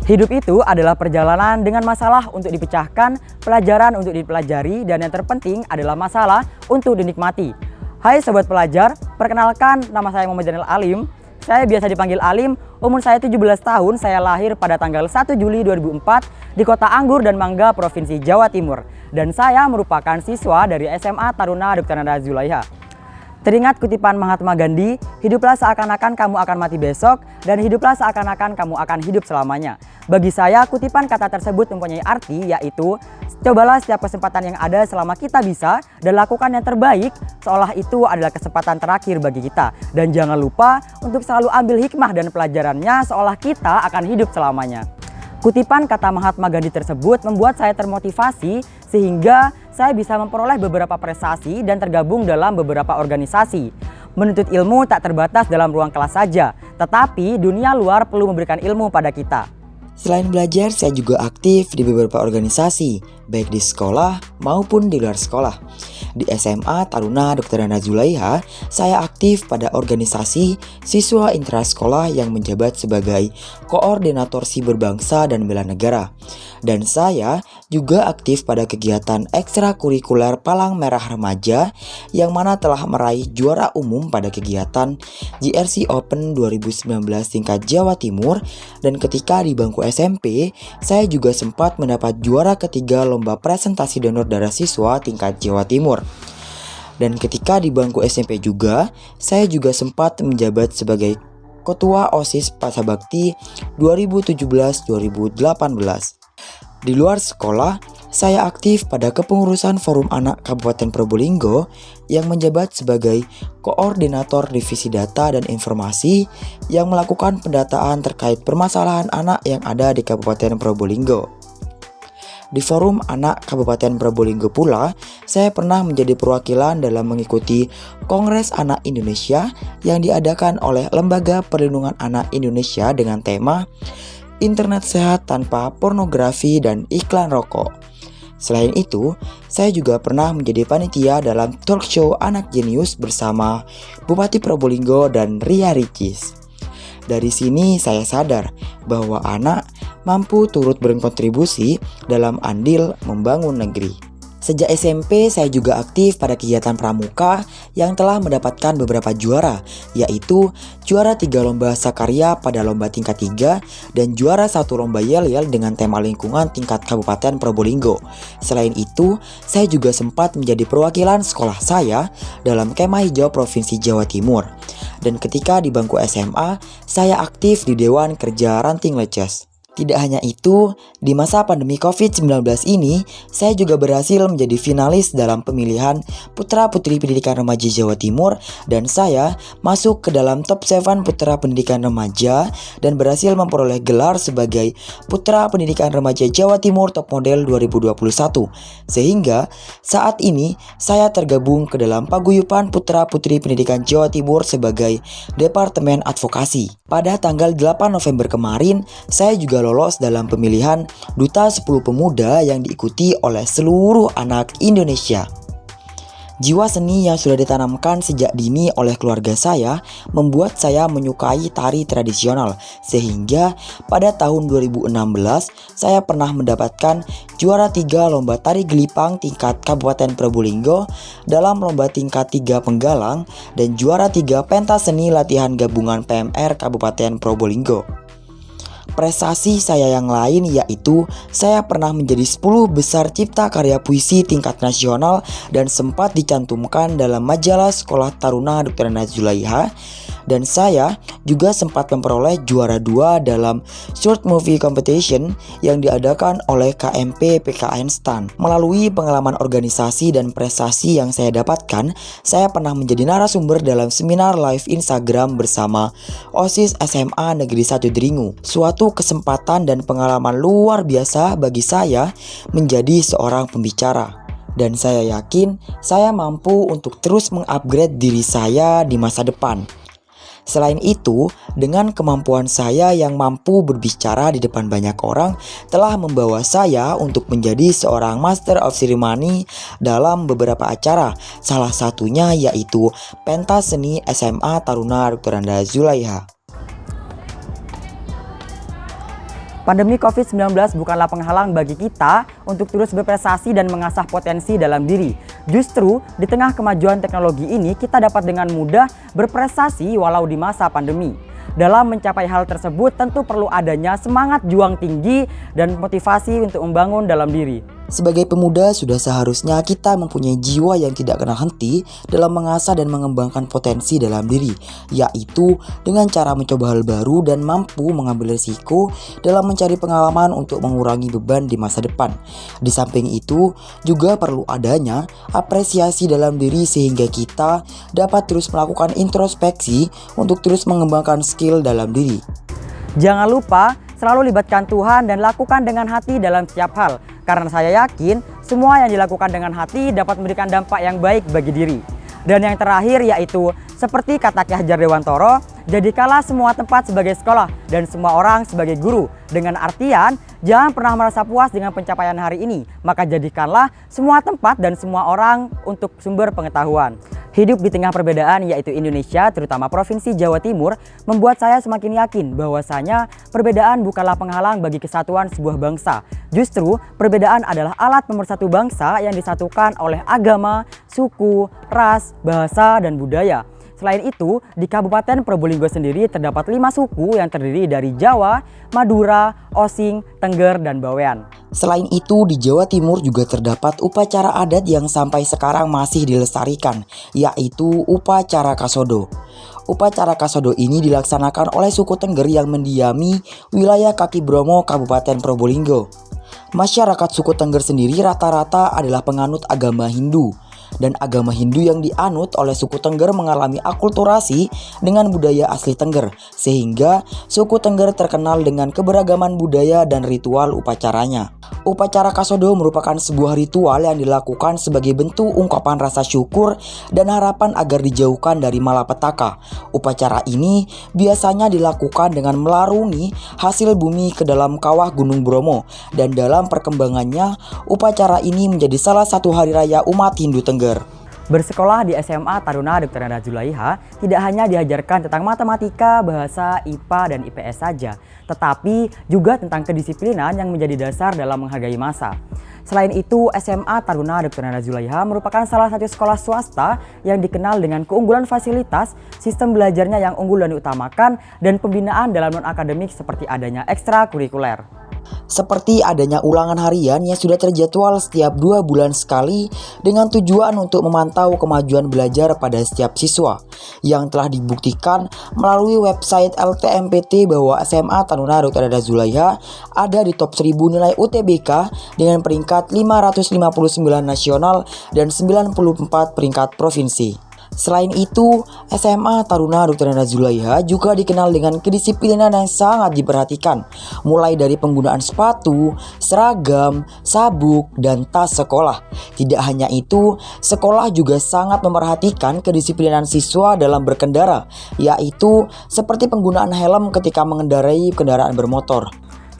Hidup itu adalah perjalanan dengan masalah untuk dipecahkan, pelajaran untuk dipelajari, dan yang terpenting adalah masalah untuk dinikmati. Hai Sobat Pelajar, perkenalkan nama saya Muhammad Janil Alim. Saya biasa dipanggil Alim, umur saya 17 tahun, saya lahir pada tanggal 1 Juli 2004 di Kota Anggur dan Mangga, Provinsi Jawa Timur. Dan saya merupakan siswa dari SMA Taruna Dr. Nanda Zulaiha. Teringat kutipan Mahatma Gandhi, hiduplah seakan-akan kamu akan mati besok, dan hiduplah seakan-akan kamu akan hidup selamanya. Bagi saya, kutipan kata tersebut mempunyai arti, yaitu cobalah setiap kesempatan yang ada selama kita bisa, dan lakukan yang terbaik, seolah itu adalah kesempatan terakhir bagi kita. Dan jangan lupa untuk selalu ambil hikmah dan pelajarannya, seolah kita akan hidup selamanya. Kutipan kata Mahatma Gandhi tersebut membuat saya termotivasi sehingga saya bisa memperoleh beberapa prestasi dan tergabung dalam beberapa organisasi. Menuntut ilmu tak terbatas dalam ruang kelas saja, tetapi dunia luar perlu memberikan ilmu pada kita. Selain belajar, saya juga aktif di beberapa organisasi, baik di sekolah maupun di luar sekolah. Di SMA Taruna Dr. Nanda Zulaiha, saya aktif pada organisasi siswa intrasekolah yang menjabat sebagai koordinator siber bangsa dan bela negara. Dan saya juga aktif pada kegiatan ekstrakurikuler Palang Merah Remaja yang mana telah meraih juara umum pada kegiatan JRC Open 2019 tingkat Jawa Timur. Dan ketika di bangku SMP, saya juga sempat mendapat juara ketiga lomba presentasi donor darah siswa tingkat Jawa Timur. Dan ketika di bangku SMP juga, saya juga sempat menjabat sebagai Ketua OSIS Pasabakti 2017-2018. Di luar sekolah, saya aktif pada kepengurusan Forum Anak Kabupaten Probolinggo yang menjabat sebagai Koordinator Divisi Data dan Informasi yang melakukan pendataan terkait permasalahan anak yang ada di Kabupaten Probolinggo. Di Forum Anak Kabupaten Probolinggo pula, saya pernah menjadi perwakilan dalam mengikuti Kongres Anak Indonesia yang diadakan oleh Lembaga Perlindungan Anak Indonesia dengan tema Internet Sehat Tanpa Pornografi dan Iklan Rokok. Selain itu, saya juga pernah menjadi panitia dalam talk show Anak Jenius bersama Bupati Probolinggo dan Ria Ricis. Dari sini saya sadar bahwa anak mampu turut berkontribusi dalam andil membangun negeri. Sejak SMP saya juga aktif pada kegiatan pramuka yang telah mendapatkan beberapa juara, yaitu juara 3 lomba sakarya pada lomba tingkat 3 dan juara 1 lomba yel-yel dengan tema lingkungan tingkat Kabupaten Probolinggo. Selain itu, saya juga sempat menjadi perwakilan sekolah saya dalam Kemah Hijau Provinsi Jawa Timur. Dan ketika di bangku SMA, saya aktif di Dewan Kerja Ranting Leces. Tidak hanya itu, di masa pandemi COVID-19 ini, saya juga berhasil menjadi finalis dalam pemilihan Putra Putri Pendidikan Remaja Jawa Timur dan saya masuk ke dalam top 7 Putra Pendidikan Remaja dan berhasil memperoleh gelar sebagai Putra Pendidikan Remaja Jawa Timur Top Model 2021. Sehingga saat ini saya tergabung ke dalam paguyuban Putra Putri Pendidikan Jawa Timur sebagai Departemen Advokasi. Pada tanggal 8 November kemarin, saya juga lolos dalam pemilihan Duta 10 Pemuda yang diikuti oleh seluruh anak Indonesia. Jiwa seni yang sudah ditanamkan sejak dini oleh keluarga saya membuat saya menyukai tari tradisional, sehingga pada tahun 2016 saya pernah mendapatkan juara 3 lomba tari gelipang tingkat Kabupaten Probolinggo dalam lomba tingkat 3 Penggalang dan juara 3 pentas seni latihan gabungan PMR Kabupaten Probolinggo. Prestasi saya yang lain yaitu saya pernah menjadi 10 besar cipta karya puisi tingkat nasional dan sempat dicantumkan dalam majalah Sekolah Taruna Dr. Nanda Zulaiha. Dan saya juga sempat memperoleh juara 2 dalam short movie competition yang diadakan oleh KMP PKN STAN. Melalui pengalaman organisasi dan prestasi yang saya dapatkan, saya pernah menjadi narasumber dalam seminar live Instagram bersama OSIS SMA Negeri 1 Dringu. Suatu kesempatan dan pengalaman luar biasa bagi saya menjadi seorang pembicara. Dan saya yakin saya mampu untuk terus mengupgrade diri saya di masa depan. Selain itu, dengan kemampuan saya yang mampu berbicara di depan banyak orang telah membawa saya untuk menjadi seorang Master of Ceremony dalam beberapa acara. Salah satunya yaitu pentas seni SMA Taruna Dr. Nanda Zulaiha. Pandemi COVID-19 bukanlah penghalang bagi kita untuk terus berprestasi dan mengasah potensi dalam diri. Justru di tengah kemajuan teknologi ini kita dapat dengan mudah berprestasi walau di masa pandemi. Dalam mencapai hal tersebut tentu perlu adanya semangat juang tinggi dan motivasi untuk membangun dalam diri. Sebagai pemuda, sudah seharusnya kita mempunyai jiwa yang tidak kenal henti dalam mengasah dan mengembangkan potensi dalam diri, yaitu dengan cara mencoba hal baru dan mampu mengambil risiko dalam mencari pengalaman untuk mengurangi beban di masa depan. Di samping itu, juga perlu adanya apresiasi dalam diri sehingga kita dapat terus melakukan introspeksi untuk terus mengembangkan skill dalam diri. Jangan lupa selalu libatkan Tuhan dan lakukan dengan hati dalam setiap hal. Karena saya yakin semua yang dilakukan dengan hati dapat memberikan dampak yang baik bagi diri. Dan yang terakhir yaitu seperti kata Ki Hajar Dewantoro, jadikanlah semua tempat sebagai sekolah dan semua orang sebagai guru. Dengan artian, jangan pernah merasa puas dengan pencapaian hari ini, maka jadikanlah semua tempat dan semua orang untuk sumber pengetahuan. Hidup di tengah perbedaan yaitu Indonesia, terutama Provinsi Jawa Timur, membuat saya semakin yakin bahwasanya perbedaan bukanlah penghalang bagi kesatuan sebuah bangsa. Justru perbedaan adalah alat pemersatu bangsa yang disatukan oleh agama, suku, ras, bahasa, dan budaya. Selain itu, di Kabupaten Probolinggo sendiri terdapat 5 suku yang terdiri dari Jawa, Madura, Osing, Tengger, dan Bawean. Selain itu, di Jawa Timur juga terdapat upacara adat yang sampai sekarang masih dilestarikan, yaitu upacara Kasodo. Upacara Kasodo ini dilaksanakan oleh suku Tengger yang mendiami wilayah Kaki Bromo, Kabupaten Probolinggo. Masyarakat suku Tengger sendiri rata-rata adalah penganut agama Hindu. Dan agama Hindu yang dianut oleh suku Tengger mengalami akulturasi dengan budaya asli Tengger, sehingga suku Tengger terkenal dengan keberagaman budaya dan ritual upacaranya. Upacara Kasodo merupakan sebuah ritual yang dilakukan sebagai bentuk ungkapan rasa syukur dan harapan agar dijauhkan dari malapetaka. Upacara ini biasanya dilakukan dengan melarungi hasil bumi ke dalam kawah Gunung Bromo, dan dalam perkembangannya upacara ini menjadi salah satu hari raya umat Hindu Tengger. Bersekolah di SMA Taruna Dr. Nanda Zulaiha tidak hanya diajarkan tentang matematika, bahasa, IPA, dan IPS saja, tetapi juga tentang kedisiplinan yang menjadi dasar dalam menghargai masa. Selain itu, SMA Taruna Dr. Nanda Zulaiha merupakan salah satu sekolah swasta yang dikenal dengan keunggulan fasilitas, sistem belajarnya yang unggul dan diutamakan, dan pembinaan dalam non-akademik seperti adanya ekstrakurikuler. Seperti adanya ulangan harian yang sudah terjadwal setiap 2 bulan sekali dengan tujuan untuk memantau kemajuan belajar pada setiap siswa, yang telah dibuktikan melalui website LTMPT bahwa SMA Taruna Dr. Nanda Zulaiha ada di top 1000 nilai UTBK dengan peringkat 559 nasional dan 94 peringkat provinsi. Selain itu, SMA Taruna Dr. Nanda Zulaiha juga dikenal dengan kedisiplinan yang sangat diperhatikan, mulai dari penggunaan sepatu, seragam, sabuk, dan tas sekolah. Tidak hanya itu, sekolah juga sangat memperhatikan kedisiplinan siswa dalam berkendara, yaitu seperti penggunaan helm ketika mengendarai kendaraan bermotor.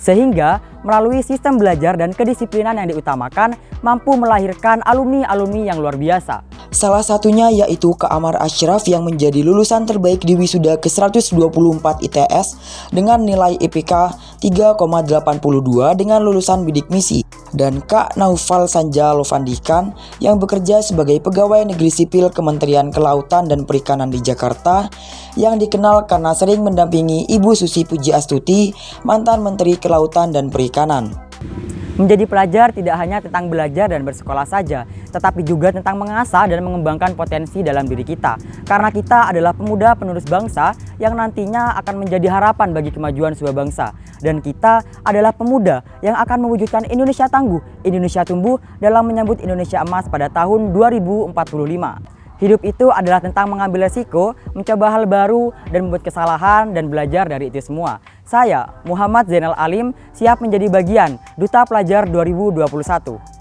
Sehingga melalui sistem belajar dan kedisiplinan yang diutamakan mampu melahirkan alumni-alumni yang luar biasa. Salah satunya yaitu Kak Amar Ashraf yang menjadi lulusan terbaik di wisuda ke-124 ITS dengan nilai IPK 3,82 dengan lulusan bidik misi. Dan Kak Naufal Sanja Lovandikan yang bekerja sebagai pegawai negeri sipil Kementerian Kelautan dan Perikanan di Jakarta yang dikenal karena sering mendampingi Ibu Susi Pujiastuti, mantan Menteri Kelautan dan Perikanan. Menjadi pelajar tidak hanya tentang belajar dan bersekolah saja, tetapi juga tentang mengasah dan mengembangkan potensi dalam diri kita. Karena kita adalah pemuda penerus bangsa yang nantinya akan menjadi harapan bagi kemajuan sebuah bangsa. Dan kita adalah pemuda yang akan mewujudkan Indonesia tangguh, Indonesia tumbuh dalam menyambut Indonesia emas pada tahun 2045. Hidup itu adalah tentang mengambil resiko, mencoba hal baru, dan membuat kesalahan dan belajar dari itu semua. Saya, Muhammad Zainal Alim, siap menjadi bagian Duta Pelajar 2021.